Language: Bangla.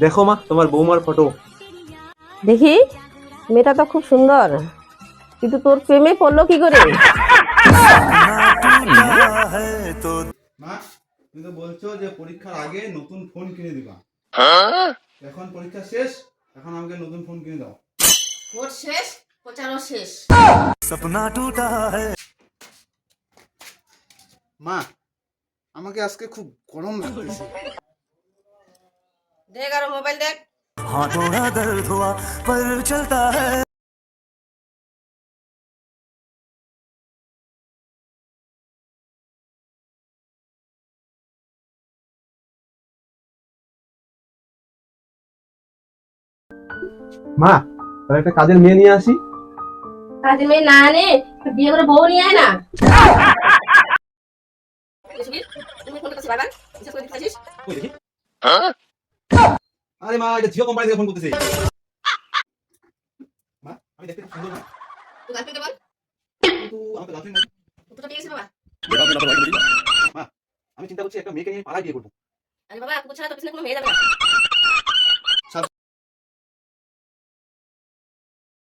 দেখো মা তোমার বৌমার ফটো। দেখি, মেয়েটা তো খুব সুন্দর, কিন্তু তোর প্রেমে পড়লো কি করে? মা তুমি তো বলছো যে পরীক্ষার আগে নতুন ফোন কিনে দিবা, এখন পরীক্ষা শেষ, এখন আমাকে নতুন ফোন কিনে দাও। ভোট শেষ, প্রচারও শেষ। মা আমাকে আজকে খুব গরম লাগতেছে। দেখ আর মোবাইল দেখ। हाँ थोड़ा दर्द हुआ पर चलता है। মা তাহলে একটা কাজের মেয়ে নিয়ে আসি। কাজে মেয়ে না আনে বিয়ে করে বউ নিয়ে আয় না। তুমি ফোনটা কাছে বারবার বিশেষ করে দিচ্ছিস। ওই দেখি। আরে মা এটা জিও কোম্পানি থেকে ফোন করতেছে। মা আমি দেখতে খুব সুন্দর না, তো গার্লফ্রেন্ডকে বল। কিন্তু আমার তো গার্লফ্রেন্ড নাই। কতটা পেয়ে গেছে বাবা? মা আমি চিন্তা করছি একটা মেয়েকে নিয়ে পাড়ায় বিয়ে করবো। আরে বাবা, তোর ছাড়া তো পিছনে কোনো মেয়ে যাবে না।